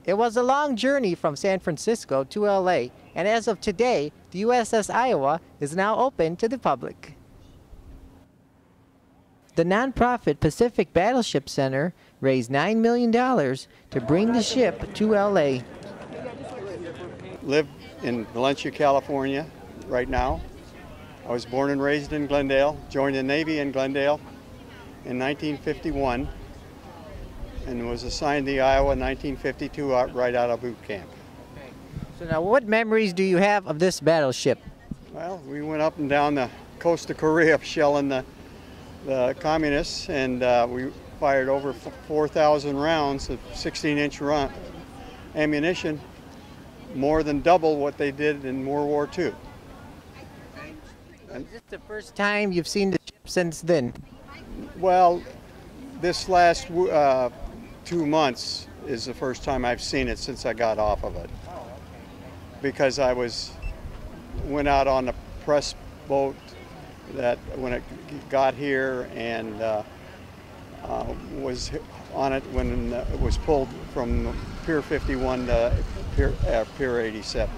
It was a long journey from San Francisco to LA, and as of today, the USS Iowa is now open to the public. The nonprofit Pacific Battleship Center raised $9 million to bring the ship to LA. Live in Valencia, California right now. I was born and raised in Glendale, joined the Navy in Glendale in 1951, and was assigned the Iowa in 1952 right out of boot camp. So now what memories do you have of this battleship? Well, we went up and down the coast of Korea shelling the communists, and we fired over 4,000 rounds of 16-inch ammunition, more than double what they did in World War II. Is this the first time you've seen the ship since then? Well, this last 2 months is the first time I've seen it since I got off of it. Because I went out on a press boat that when it got here, and was on it when it was pulled from Pier 51 to Pier 87.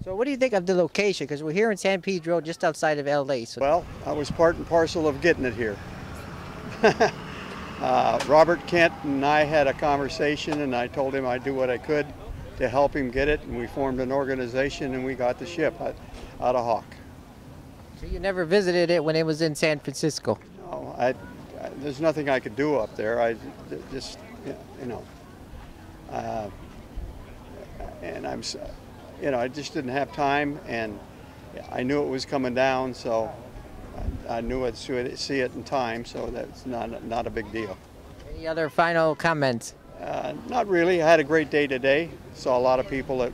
So what do you think of the location? Because we're here in San Pedro, just outside of LA. So well, I was part and parcel of getting it here. Robert Kent and I had a conversation, and I told him I'd do what I could to help him get it, and we formed an organization, and we got the ship out of Hawk. So you never visited it when it was in San Francisco? No, there's nothing I could do up there. I just, and I just didn't have time, and I knew it was coming down, so I knew I'd see it in time, so that's not a big deal. Any other final comments? Not really. I had a great day today. Saw a lot of people that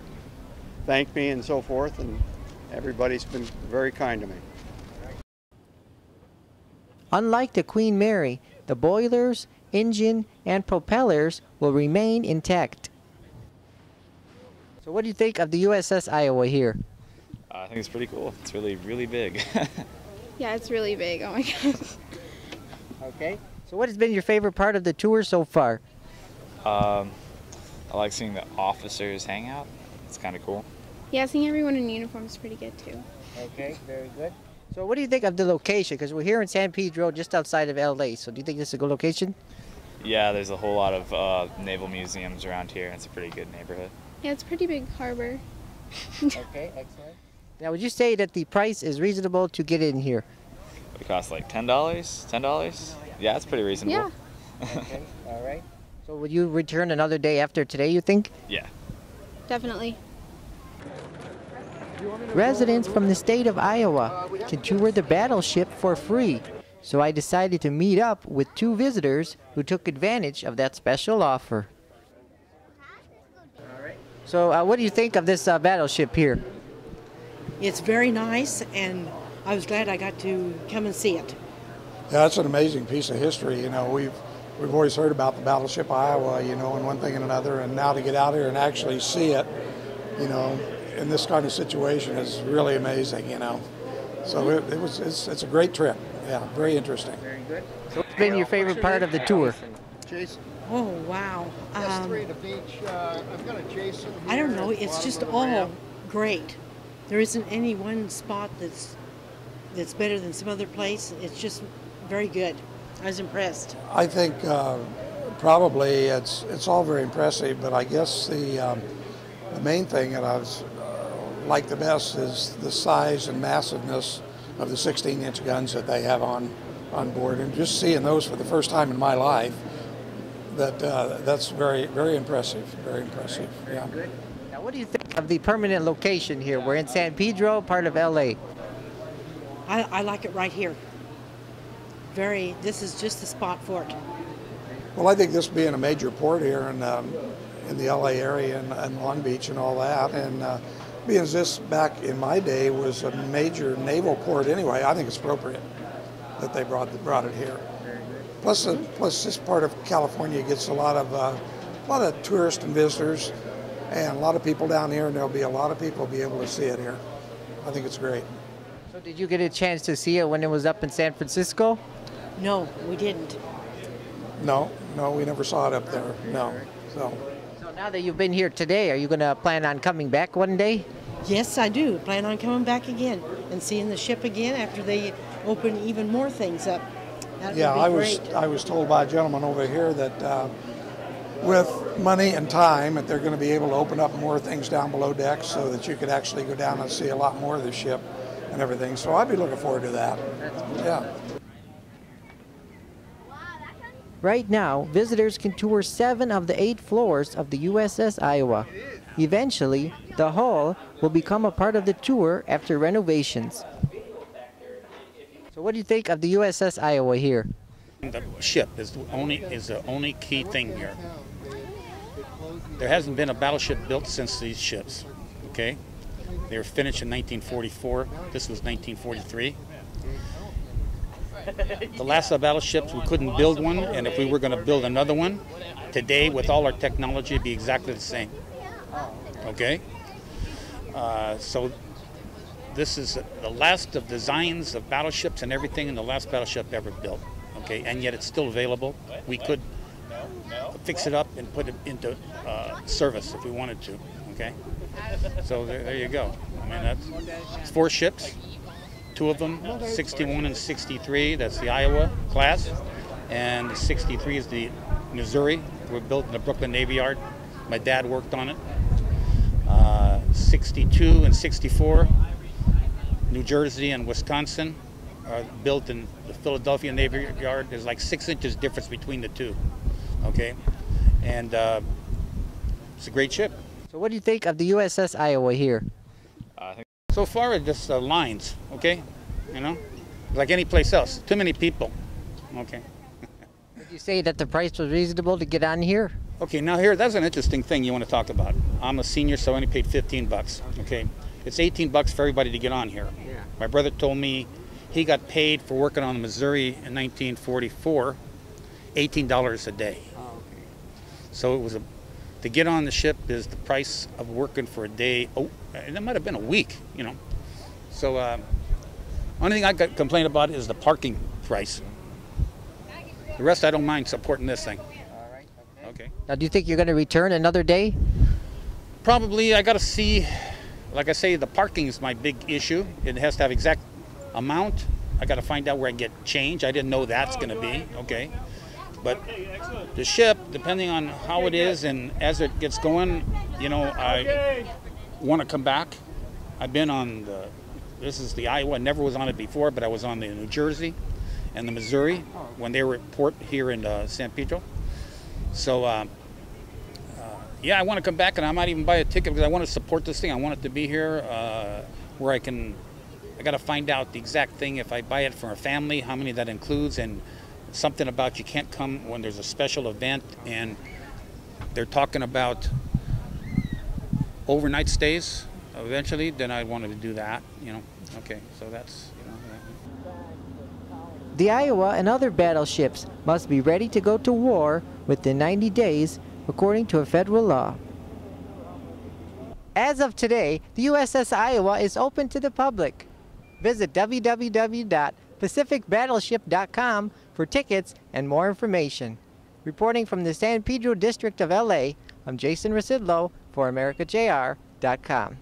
thanked me and so forth, and everybody's been very kind to me. Unlike the Queen Mary, the boilers, engine, and propellers will remain intact. So what do you think of the USS Iowa here? I think it's pretty cool. It's really, really big. Yeah, it's really big. Oh my gosh. Okay. So what has been your favorite part of the tour so far? I like seeing the officers hang out. It's kind of cool. Yeah, seeing everyone in uniform is pretty good too. Okay, very good. So what do you think of the location? Because we're here in San Pedro, just outside of LA. So do you think this is a good location? Yeah, there's a whole lot of naval museums around here. It's a pretty good neighborhood. Yeah, it's a pretty big harbor. Okay, excellent. Now, would you say that the price is reasonable to get in here? It costs like $10? $10? Yeah, it's pretty reasonable. Yeah. Okay, all right. So would you return another day after today, you think? Yeah. Definitely. Residents from the state of Iowa can tour the battleship for free. So I decided to meet up with 2 visitors who took advantage of that special offer. So what do you think of this battleship here? It's very nice, and I was glad I got to come and see it. Yeah, it's an amazing piece of history. You know, we've always heard about the Battleship Iowa, you know, and one thing and another, and now to get out here and actually see it, you know, in this kind of situation is really amazing, you know. So it's a great trip. Yeah, very interesting. Very good. So what's been your favorite part of the tour? Jason. Oh, wow. Yesterday at the beach, I've got a Jason here. I don't know. It's just all great. There isn't any one spot that's better than some other place. It's just very good. I was impressed. I think probably it's all very impressive, but I guess the main thing that I was like the best is the size and massiveness of the 16-inch guns that they have on board, and just seeing those for the first time in my life, that's very, very impressive. Very impressive. Yeah. Now, what do you think of the permanent location here? We're in San Pedro, part of LA. I like it right here. This is just the spot for it. Well, I think this being a major port here in the LA area and Long Beach and all that, and being as this back in my day was a major naval port anyway, I think it's appropriate that they brought it here. Plus this part of California gets a lot of tourists and visitors, and a lot of people down here, and there'll be a lot of people be able to see it here. I think it's great. So did you get a chance to see it when it was up in San Francisco? No, we didn't. No, we never saw it up there. No. So Now that you've been here today, are you going to plan on coming back one day? Yes, I do. Plan on coming back again and seeing the ship again after they open even more things up. That Yeah, would be great. I was told by a gentleman over here that with money and time, that they're going to be able to open up more things down below decks so that you could actually go down and see a lot more of the ship and everything. So I'd be looking forward to that. Yeah. Right now, visitors can tour 7 of the 8 floors of the USS Iowa. Eventually, the hull will become a part of the tour after renovations. So what do you think of the USS Iowa here? The ship is the only key thing here. There hasn't been a battleship built since these ships, okay? They were finished in 1944. This was 1943. The last of the battleships, we couldn't build one, and if we were going to build another one, today, with all our technology, it'd be exactly the same. Okay? So this is the last of designs of battleships and everything, and the last battleship ever built. Okay? And yet it's still available. We could fix it up and put it into service if we wanted to. Okay? So there you go. I mean, that's 4 ships. 2 of them, 61 and 63, that's the Iowa class, and 63 is the Missouri. We're built in the Brooklyn Navy Yard. My dad worked on it. 62 and 64, New Jersey and Wisconsin, are built in the Philadelphia Navy Yard. There's like 6 inches difference between the 2, okay? And it's a great ship. So what do you think of the USS Iowa here? So far, it's just lines, okay? You know, like any place else. Too many people, okay? Would you say that the price was reasonable to get on here? Okay, now here, that's an interesting thing you want to talk about. I'm a senior, so I only paid 15 bucks, okay? It's 18 bucks for everybody to get on here. Yeah. My brother told me he got paid for working on the Missouri in 1944, $18 a day. Oh, okay. So it was to get on the ship is the price of working for a day. Oh, it might have been a week, you know. So only thing I got complain about is the parking price. The rest I don't mind supporting this thing. All right. Okay. Now, do you think you're going to return another day? Probably. I got to see, like I say, the parking is my big issue. It has to have exact amount. I got to find out where I get change. I didn't know that's going to be. Okay. But the ship, depending on how it is and as it gets going, you know, I want to come back. I've been on this is the Iowa. I never was on it before, but I was on the New Jersey and the Missouri when they were at port here in San Pedro. So, yeah, I want to come back, and I might even buy a ticket because I want to support this thing. I want it to be here where I got to find out the exact thing. If I buy it for a family, how many that includes, and something about you can't come when there's a special event, and they're talking about overnight stays eventually, then I wanted to do that, you know. Okay, so that's, you know, The Iowa and other battleships must be ready to go to war within 90 days, according to a federal law. As of today, the USS Iowa is open to the public. Visit www.pacificbattleship.com for tickets and more information. Reporting from the San Pedro district of LA, I'm Jason Rzucidlo for AmericaJR.com.